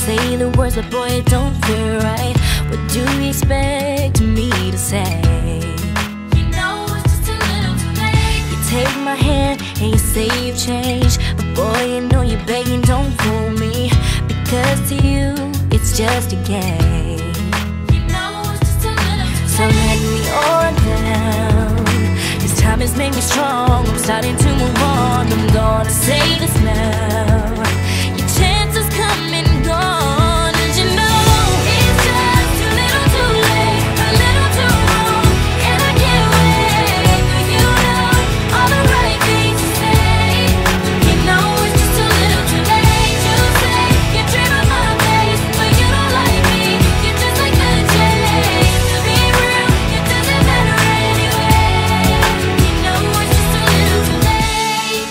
say the words, but boy, it don't feel right. What do you expect me to say? You know it's just a little too late. You take my hand and you say you've changed, but boy, you know you're begging, don't fool me, because to you it's just a game. You know it's just a little too late. So let me on down. This time has made me strong. I'm starting to move on. I'm gonna say this now. Your chances come and gone, and you know it's just too little too late, a little too wrong, and I can't wait for you know all the right things to say. You know it's just a little too late. You say you dream of my face, but you don't like me. You're just like the chase. To be real, it doesn't matter anyway. You know it's just a little too late.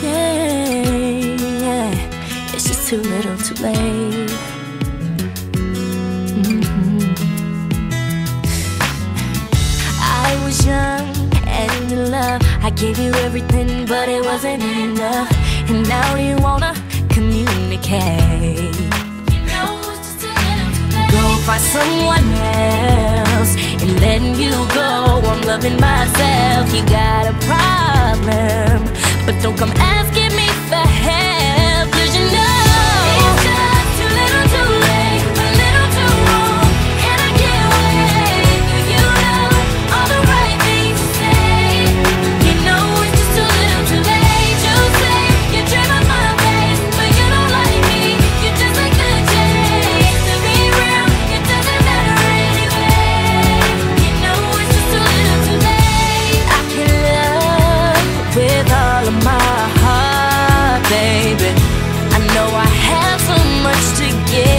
Yeah, it's just too little too late. I was young and in love. I gave you everything, but it wasn't enough. And now you wanna communicate. You know it's just a little too late. Go find someone else and letting you go. I'm loving myself. You got a problem, but don't come asking me for help, 'cause you know it's just too little too late, a little too wrong, and I can't wait for you know all the right things to say. You know it's just too little too late. You say you dream of my face, but you don't like me. You're just like the chase. To be real, it doesn't matter anyway. You know it's just too little too late. I can love with all of my heart, baby. I know I have so much to give.